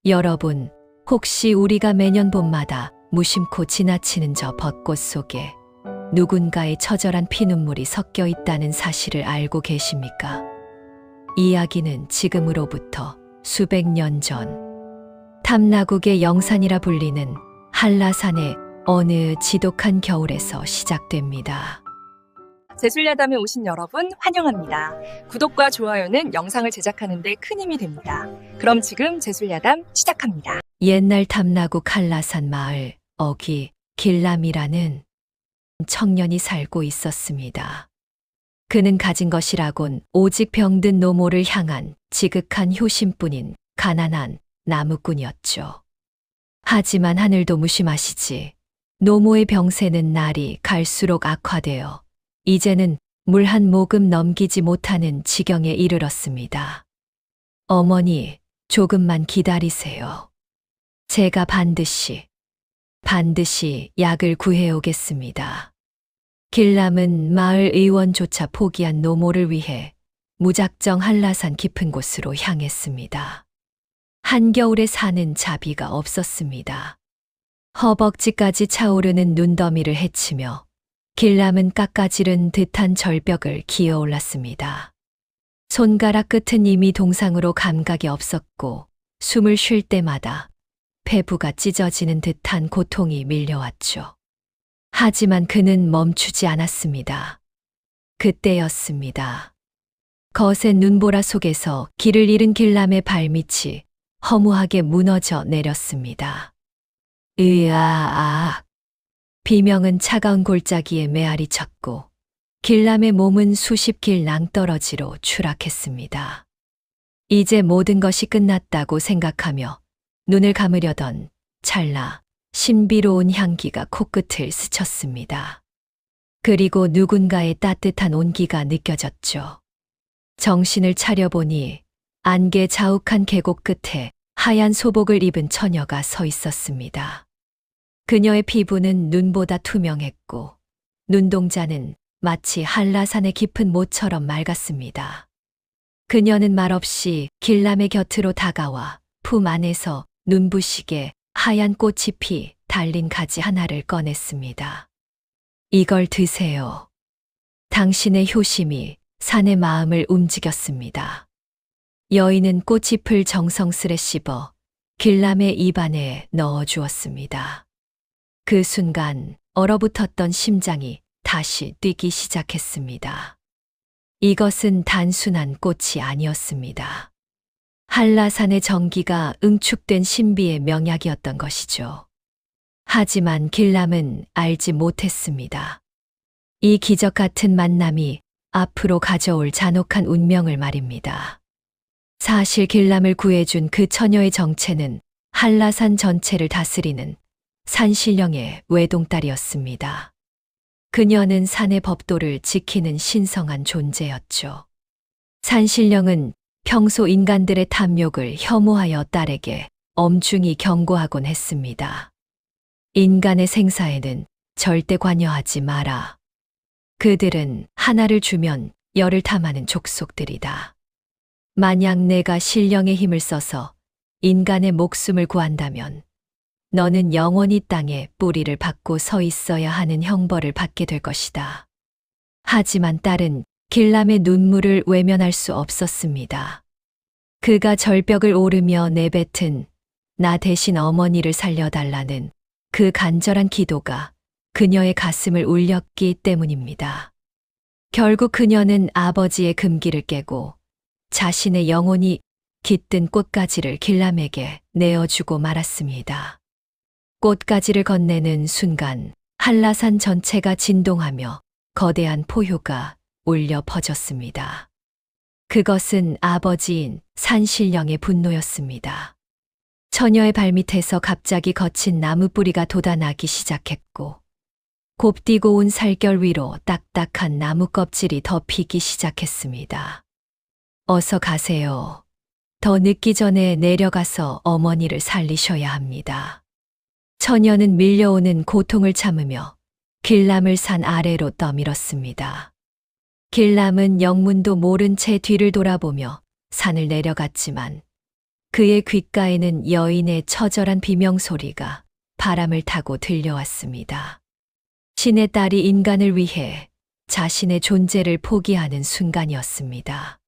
여러분, 혹시 우리가 매년 봄마다 무심코 지나치는 저 벚꽃 속에 누군가의 처절한 피눈물이 섞여 있다는 사실을 알고 계십니까? 이야기는 지금으로부터 수백 년 전, 탐나국의 영산이라 불리는 한라산의 어느 지독한 겨울에서 시작됩니다. 제술야담에 오신 여러분 환영합니다. 구독과 좋아요는 영상을 제작하는 데 큰 힘이 됩니다. 그럼 지금 제술야담 시작합니다. 옛날 탐나국 한라산 마을 어귀 길람이라는 청년이 살고 있었습니다. 그는 가진 것이라곤 오직 병든 노모를 향한 지극한 효심뿐인 가난한 나무꾼이었죠. 하지만 하늘도 무심하시지. 노모의 병세는 날이 갈수록 악화되어 이제는 물 한 모금 넘기지 못하는 지경에 이르렀습니다. 어머니, 조금만 기다리세요. 제가 반드시 약을 구해오겠습니다. 길람은 마을 의원조차 포기한 노모를 위해 무작정 한라산 깊은 곳으로 향했습니다. 한겨울에 사는 자비가 없었습니다. 허벅지까지 차오르는 눈더미를 헤치며 길람은 깎아지른 듯한 절벽을 기어 올랐습니다. 손가락 끝은 이미 동상으로 감각이 없었고 숨을 쉴 때마다 폐부가 찢어지는 듯한 고통이 밀려왔죠. 하지만 그는 멈추지 않았습니다. 그때였습니다. 거센 눈보라 속에서 길을 잃은 길람의 발밑이 허무하게 무너져 내렸습니다. 으아악! 비명은 차가운 골짜기에 메아리 쳤고 길람의 몸은 수십 길 낭떠러지로 추락했습니다. 이제 모든 것이 끝났다고 생각하며 눈을 감으려던 찰나 신비로운 향기가 코끝을 스쳤습니다. 그리고 누군가의 따뜻한 온기가 느껴졌죠. 정신을 차려보니 안개 자욱한 계곡 끝에 하얀 소복을 입은 처녀가 서 있었습니다. 그녀의 피부는 눈보다 투명했고 눈동자는 마치 한라산의 깊은 모처럼 맑았습니다. 그녀는 말없이 길람의 곁으로 다가와 품 안에서 눈부시게 하얀 꽃이 피 달린 가지 하나를 꺼냈습니다. 이걸 드세요. 당신의 효심이 산의 마음을 움직였습니다. 여인은 꽃잎을 정성스레 씹어 길람의 입안에 넣어 주었습니다. 그 순간 얼어붙었던 심장이 다시 뛰기 시작했습니다. 이것은 단순한 꽃이 아니었습니다. 한라산의 정기가 응축된 신비의 명약이었던 것이죠. 하지만 길람은 알지 못했습니다. 이 기적 같은 만남이 앞으로 가져올 잔혹한 운명을 말입니다. 사실 길람을 구해준 그 처녀의 정체는 한라산 전체를 다스리는 산신령의 외동딸이었습니다. 그녀는 산의 법도를 지키는 신성한 존재였죠. 산신령은 평소 인간들의 탐욕을 혐오하여 딸에게 엄중히 경고하곤 했습니다. 인간의 생사에는 절대 관여하지 마라. 그들은 하나를 주면 열을 탐하는 족속들이다. 만약 내가 신령의 힘을 써서 인간의 목숨을 구한다면 너는 영원히 땅에 뿌리를 박고 서 있어야 하는 형벌을 받게 될 것이다. 하지만 딸은 길람의 눈물을 외면할 수 없었습니다. 그가 절벽을 오르며 내뱉은 나 대신 어머니를 살려달라는 그 간절한 기도가 그녀의 가슴을 울렸기 때문입니다. 결국 그녀는 아버지의 금기를 깨고 자신의 영혼이 깃든 꽃가지를 길람에게 내어주고 말았습니다. 꽃가지를 건네는 순간 한라산 전체가 진동하며 거대한 포효가 울려 퍼졌습니다. 그것은 아버지인 산신령의 분노였습니다. 처녀의 발밑에서 갑자기 거친 나무 뿌리가 돋아나기 시작했고 곱디고 온 살결 위로 딱딱한 나무 껍질이 덮이기 시작했습니다. 어서 가세요. 더 늦기 전에 내려가서 어머니를 살리셔야 합니다. 처녀는 밀려오는 고통을 참으며 길람을 산 아래로 떠밀었습니다. 길람은 영문도 모른 채 뒤를 돌아보며 산을 내려갔지만 그의 귓가에는 여인의 처절한 비명소리가 바람을 타고 들려왔습니다. 신의 딸이 인간을 위해 자신의 존재를 포기하는 순간이었습니다.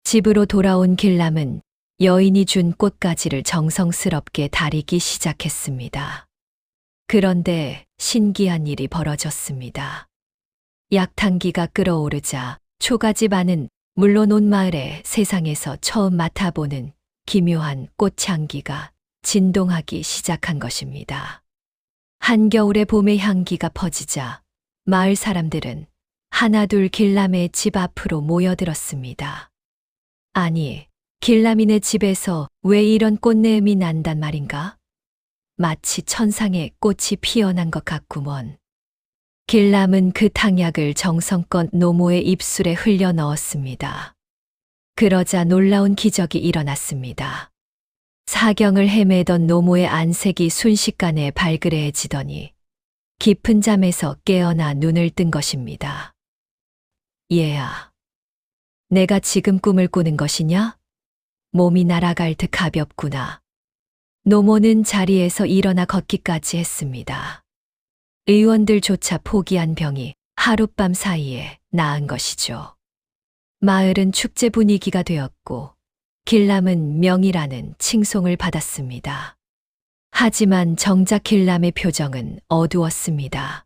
집으로 돌아온 길람은 여인이 준 꽃가지를 정성스럽게 다리기 시작했습니다. 그런데 신기한 일이 벌어졌습니다. 약탕기가 끓어오르자 초가집 안은 물론 온 마을에 세상에서 처음 맡아보는 기묘한 꽃향기가 진동하기 시작한 것입니다. 한겨울의 봄의 향기가 퍼지자 마을 사람들은 하나둘 길람의 집 앞으로 모여들었습니다. 아니, 길람이네 집에서 왜 이런 꽃내음이 난단 말인가? 마치 천상의 꽃이 피어난 것 같구먼. 길람은 그 탕약을 정성껏 노모의 입술에 흘려 넣었습니다. 그러자 놀라운 기적이 일어났습니다. 사경을 헤매던 노모의 안색이 순식간에 발그레해지더니 깊은 잠에서 깨어나 눈을 뜬 것입니다. 얘야, 내가 지금 꿈을 꾸는 것이냐? 몸이 날아갈 듯 가볍구나. 노모는 자리에서 일어나 걷기까지 했습니다. 의원들조차 포기한 병이 하룻밤 사이에 나은 것이죠. 마을은 축제 분위기가 되었고 길람은 명이라는 칭송을 받았습니다. 하지만 정작 길람의 표정은 어두웠습니다.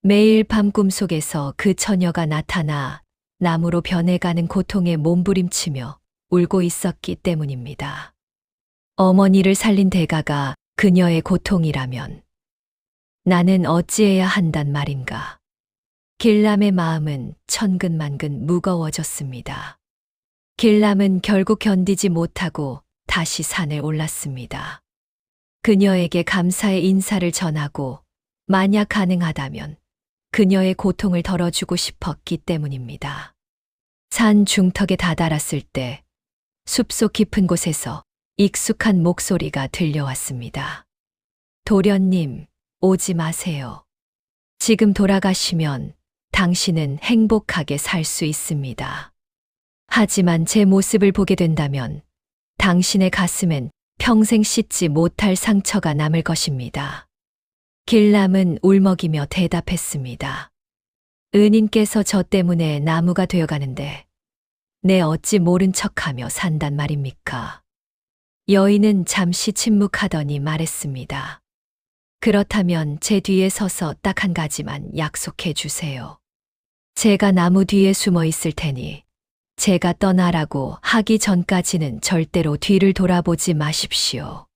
매일 밤 꿈속에서 그 처녀가 나타나 나무로 변해가는 고통에 몸부림치며 울고 있었기 때문입니다. 어머니를 살린 대가가 그녀의 고통이라면 나는 어찌해야 한단 말인가. 길람의 마음은 천근만근 무거워졌습니다. 길람은 결국 견디지 못하고 다시 산을 올랐습니다. 그녀에게 감사의 인사를 전하고 만약 가능하다면 그녀의 고통을 덜어주고 싶었기 때문입니다. 산 중턱에 다다랐을 때 숲속 깊은 곳에서 익숙한 목소리가 들려왔습니다. 도련님, 오지 마세요. 지금 돌아가시면 당신은 행복하게 살 수 있습니다. 하지만 제 모습을 보게 된다면 당신의 가슴엔 평생 씻지 못할 상처가 남을 것입니다. 길람은 울먹이며 대답했습니다. 은인께서 저 때문에 나무가 되어가는데 내 어찌 모른 척하며 산단 말입니까? 여인은 잠시 침묵하더니 말했습니다. 그렇다면 제 뒤에 서서 딱 한 가지만 약속해 주세요. 제가 나무 뒤에 숨어 있을 테니 제가 떠나라고 하기 전까지는 절대로 뒤를 돌아보지 마십시오.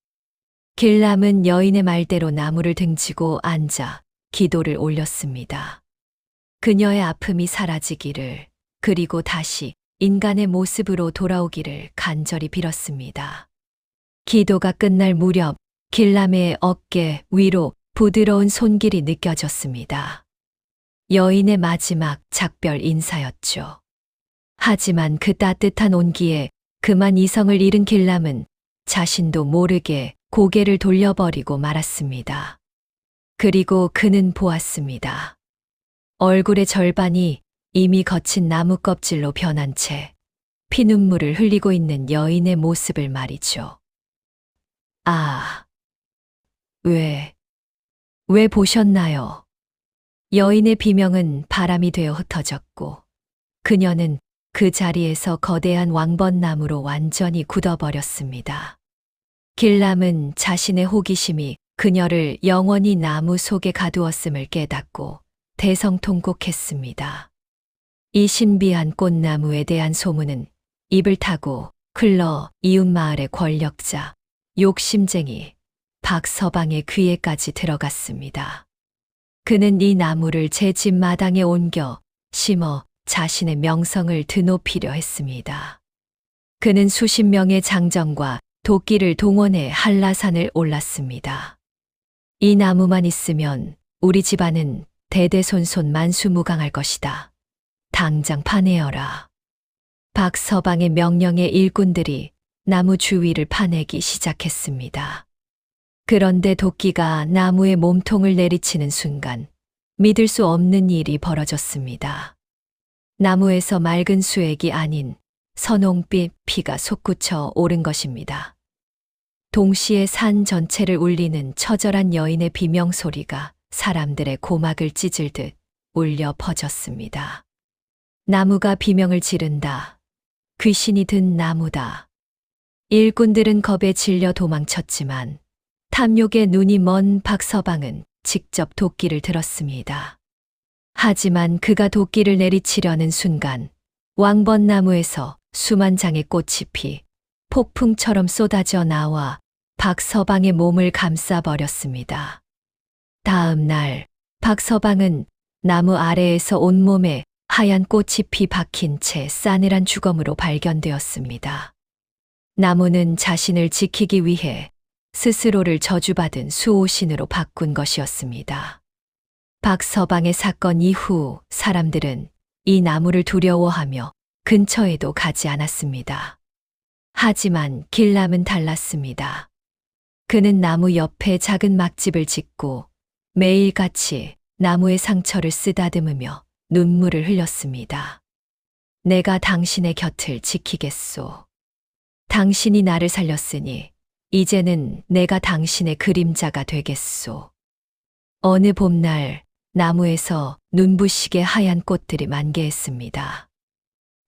길람은 여인의 말대로 나무를 등지고 앉아 기도를 올렸습니다. 그녀의 아픔이 사라지기를, 그리고 다시 인간의 모습으로 돌아오기를 간절히 빌었습니다. 기도가 끝날 무렵 길람의 어깨 위로 부드러운 손길이 느껴졌습니다. 여인의 마지막 작별 인사였죠. 하지만 그 따뜻한 온기에 그만 이성을 잃은 길람은 자신도 모르게 고개를 돌려버리고 말았습니다. 그리고 그는 보았습니다. 얼굴의 절반이 이미 거친 나무 껍질로 변한 채 피눈물을 흘리고 있는 여인의 모습을 말이죠. 아, 왜 보셨나요? 여인의 비명은 바람이 되어 흩어졌고 그녀는 그 자리에서 거대한 왕벚나무로 완전히 굳어버렸습니다. 길람은 자신의 호기심이 그녀를 영원히 나무 속에 가두었음을 깨닫고 대성통곡했습니다. 이 신비한 꽃나무에 대한 소문은 입을 타고 흘러 이웃마을의 권력자, 욕심쟁이 박서방의 귀에까지 들어갔습니다. 그는 이 나무를 제 집 마당에 옮겨 심어 자신의 명성을 드높이려 했습니다. 그는 수십 명의 장정과 도끼를 동원해 한라산을 올랐습니다. 이 나무만 있으면 우리 집안은 대대손손 만수무강할 것이다. 당장 파내어라. 박서방의 명령에 일꾼들이 나무 주위를 파내기 시작했습니다. 그런데 도끼가 나무의 몸통을 내리치는 순간 믿을 수 없는 일이 벌어졌습니다. 나무에서 맑은 수액이 아닌 선홍빛 피가 솟구쳐 오른 것입니다. 동시에 산 전체를 울리는 처절한 여인의 비명 소리가 사람들의 고막을 찢을 듯 울려 퍼졌습니다. 나무가 비명을 지른다. 귀신이 든 나무다. 일꾼들은 겁에 질려 도망쳤지만 탐욕에 눈이 먼 박서방은 직접 도끼를 들었습니다. 하지만 그가 도끼를 내리치려는 순간 왕벚나무에서 수만 장의 꽃이 피 폭풍처럼 쏟아져 나와 박서방의 몸을 감싸버렸습니다. 다음 날 박서방은 나무 아래에서 온몸에 하얀 꽃이 피 박힌 채 싸늘한 주검으로 발견되었습니다. 나무는 자신을 지키기 위해 스스로를 저주받은 수호신으로 바꾼 것이었습니다. 박서방의 사건 이후 사람들은 이 나무를 두려워하며 근처에도 가지 않았습니다. 하지만 길람은 달랐습니다. 그는 나무 옆에 작은 막집을 짓고 매일같이 나무의 상처를 쓰다듬으며 눈물을 흘렸습니다. 내가 당신의 곁을 지키겠소. 당신이 나를 살렸으니 이제는 내가 당신의 그림자가 되겠소. 어느 봄날 나무에서 눈부시게 하얀 꽃들이 만개했습니다.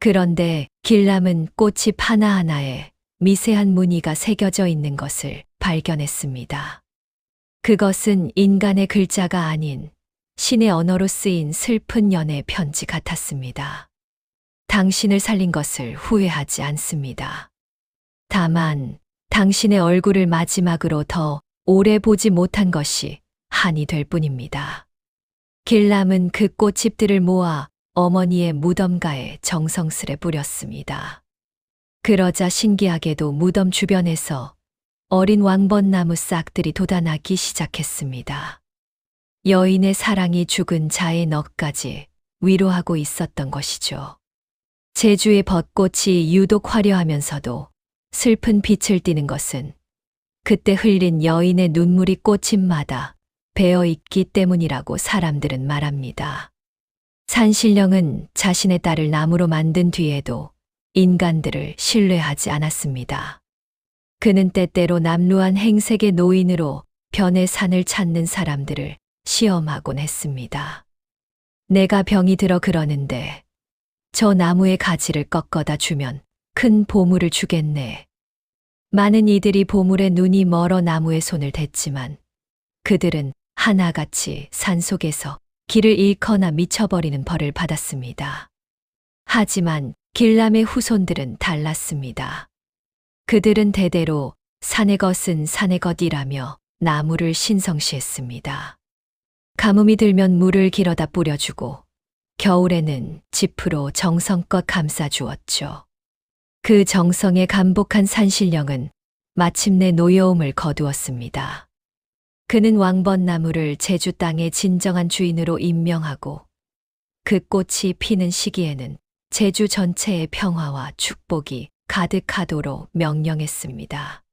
그런데 길람은 꽃잎 하나하나에 미세한 무늬가 새겨져 있는 것을 발견했습니다. 그것은 인간의 글자가 아닌 신의 언어로 쓰인 슬픈 연애 편지 같았습니다. 당신을 살린 것을 후회하지 않습니다. 다만 당신의 얼굴을 마지막으로 더 오래 보지 못한 것이 한이 될 뿐입니다. 길람은 그 꽃잎들을 모아 어머니의 무덤가에 정성스레 뿌렸습니다. 그러자 신기하게도 무덤 주변에서 어린 왕벚나무 싹들이 돋아나기 시작했습니다. 여인의 사랑이 죽은 자의 넋까지 위로하고 있었던 것이죠. 제주의 벚꽃이 유독 화려하면서도 슬픈 빛을 띠는 것은 그때 흘린 여인의 눈물이 꽃잎마다 배어 있기 때문이라고 사람들은 말합니다. 산신령은 자신의 딸을 나무로 만든 뒤에도 인간들을 신뢰하지 않았습니다. 그는 때때로 남루한 행색의 노인으로 변의 산을 찾는 사람들을 시험하곤 했습니다. 내가 병이 들어 그러는데 저 나무의 가지를 꺾어다 주면 큰 보물을 주겠네. 많은 이들이 보물에 눈이 멀어 나무의 손을 댔지만 그들은 하나같이 산속에서 길을 잃거나 미쳐버리는 벌을 받았습니다. 하지만 길람의 후손들은 달랐습니다. 그들은 대대로 산의 것은 산의 것이라며 나무를 신성시했습니다. 가뭄이 들면 물을 길어다 뿌려주고 겨울에는 지프로 정성껏 감싸주었죠. 그 정성에 감복한 산신령은 마침내 노여움을 거두었습니다. 그는 왕벚나무를 제주 땅의 진정한 주인으로 임명하고 그 꽃이 피는 시기에는 제주 전체의 평화와 축복이 가득하도록 명령했습니다.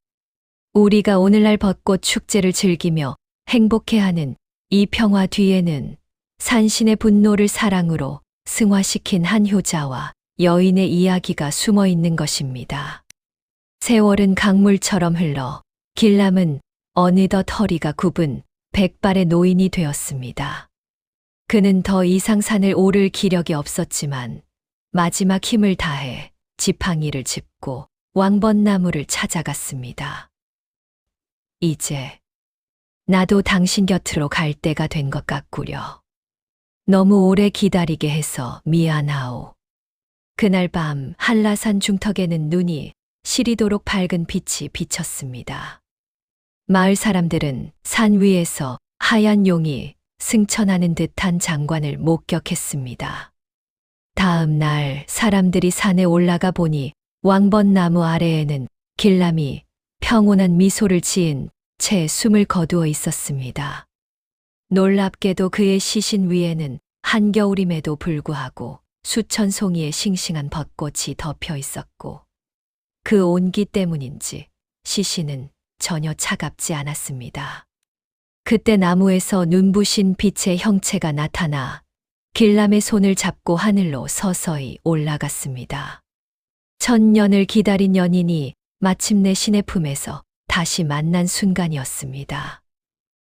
우리가 오늘날 벚꽃 축제를 즐기며 행복해하는 이 평화 뒤에는 산신의 분노를 사랑으로 승화시킨 한 효자와 여인의 이야기가 숨어 있는 것입니다. 세월은 강물처럼 흘러 길람은 어느덧 허리가 굽은 백발의 노인이 되었습니다. 그는 더 이상 산을 오를 기력이 없었지만 마지막 힘을 다해 지팡이를 짚고 왕벚나무를 찾아갔습니다. 이제 나도 당신 곁으로 갈 때가 된 것 같구려. 너무 오래 기다리게 해서 미안하오. 그날 밤 한라산 중턱에는 눈이 시리도록 밝은 빛이 비쳤습니다. 마을 사람들은 산 위에서 하얀 용이 승천하는 듯한 장관을 목격했습니다. 다음 날 사람들이 산에 올라가 보니 왕벚나무 아래에는 길람이 평온한 미소를 지은 채 숨을 거두어 있었습니다. 놀랍게도 그의 시신 위에는 한겨울임에도 불구하고 수천 송이의 싱싱한 벚꽃이 덮여 있었고 그 온기 때문인지 시신은 전혀 차갑지 않았습니다. 그때 나무에서 눈부신 빛의 형체가 나타나 길람의 손을 잡고 하늘로 서서히 올라갔습니다. 천년을 기다린 연인이 마침내 신의 품에서 다시 만난 순간이었습니다.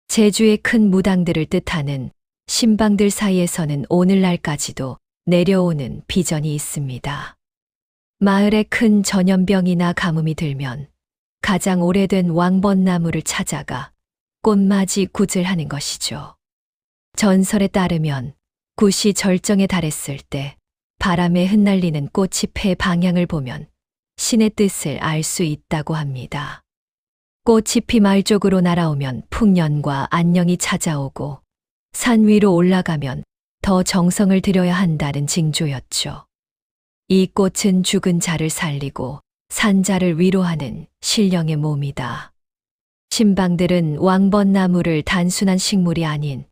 제주의 큰 무당들을 뜻하는 신방들 사이에서는 오늘날까지도 내려오는 비전이 있습니다. 마을에 큰 전염병이나 가뭄이 들면 가장 오래된 왕벚나무를 찾아가 꽃맞이 굿을 하는 것이죠. 전설에 따르면 굿이 절정에 달했을 때 바람에 흩날리는 꽃잎의 방향을 보면 신의 뜻을 알 수 있다고 합니다. 꽃잎이 마을 쪽으로 날아오면 풍년과 안녕이 찾아오고 산 위로 올라가면 더 정성을 들여야 한다는 징조였죠. 이 꽃은 죽은 자를 살리고 산 자를 위로하는 신령의 몸이다. 신방들은 왕벚나무를 단순한 식물이 아닌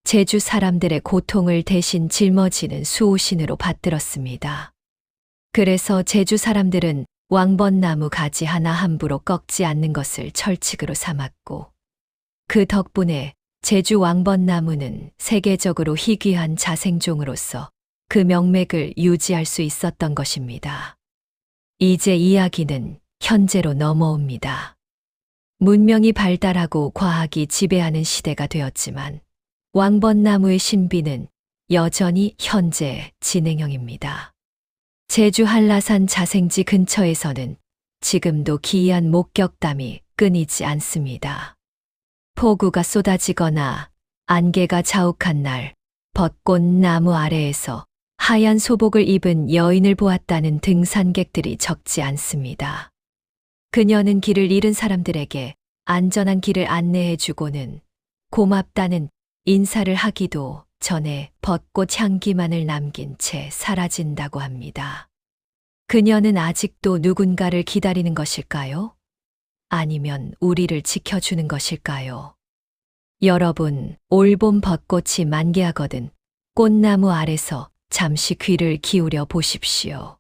제주 사람들의 고통을 대신 짊어지는 수호신으로 받들었습니다. 그래서 제주 사람들은 왕벚나무 가지 하나 함부로 꺾지 않는 것을 철칙으로 삼았고, 그 덕분에 제주 왕벚나무는 세계적으로 희귀한 자생종으로서 그 명맥을 유지할 수 있었던 것입니다. 이제 이야기는 현재로 넘어옵니다. 문명이 발달하고 과학이 지배하는 시대가 되었지만 왕벚나무의 신비는 여전히 현재 진행형입니다. 제주 한라산 자생지 근처에서는 지금도 기이한 목격담이 끊이지 않습니다. 폭우가 쏟아지거나 안개가 자욱한 날 벚꽃나무 아래에서 하얀 소복을 입은 여인을 보았다는 등산객들이 적지 않습니다. 그녀는 길을 잃은 사람들에게 안전한 길을 안내해주고는 고맙다는 인사를 하기도 전에 벚꽃 향기만을 남긴 채 사라진다고 합니다. 그녀는 아직도 누군가를 기다리는 것일까요? 아니면 우리를 지켜주는 것일까요? 여러분, 올봄 벚꽃이 만개하거든 꽃나무 아래서 잠시 귀를 기울여 보십시오.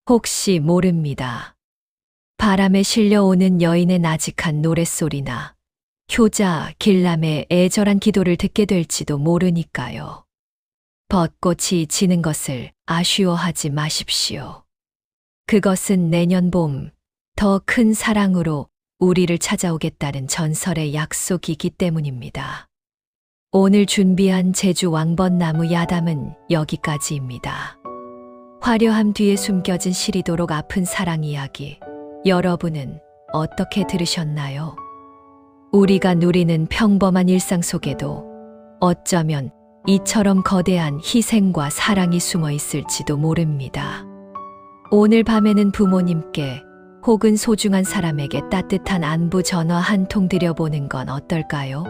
혹시 모릅니다. 바람에 실려오는 여인의 나직한 노랫소리나 효자 길람의 애절한 기도를 듣게 될지도 모르니까요. 벚꽃이 지는 것을 아쉬워하지 마십시오. 그것은 내년 봄 더 큰 사랑으로 우리를 찾아오겠다는 전설의 약속이기 때문입니다. 오늘 준비한 제주 왕벚나무 야담은 여기까지입니다. 화려함 뒤에 숨겨진 시리도록 아픈 사랑 이야기, 여러분은 어떻게 들으셨나요? 우리가 누리는 평범한 일상 속에도 어쩌면 이처럼 거대한 희생과 사랑이 숨어 있을지도 모릅니다. 오늘 밤에는 부모님께 혹은 소중한 사람에게 따뜻한 안부 전화 한 통 드려보는 건 어떨까요?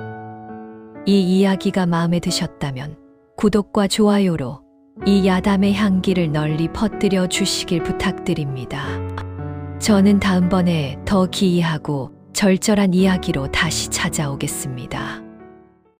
이 이야기가 마음에 드셨다면 구독과 좋아요로 이 야담의 향기를 널리 퍼뜨려 주시길 부탁드립니다. 저는 다음번에 더 기이하고 절절한 이야기로 다시 찾아오겠습니다.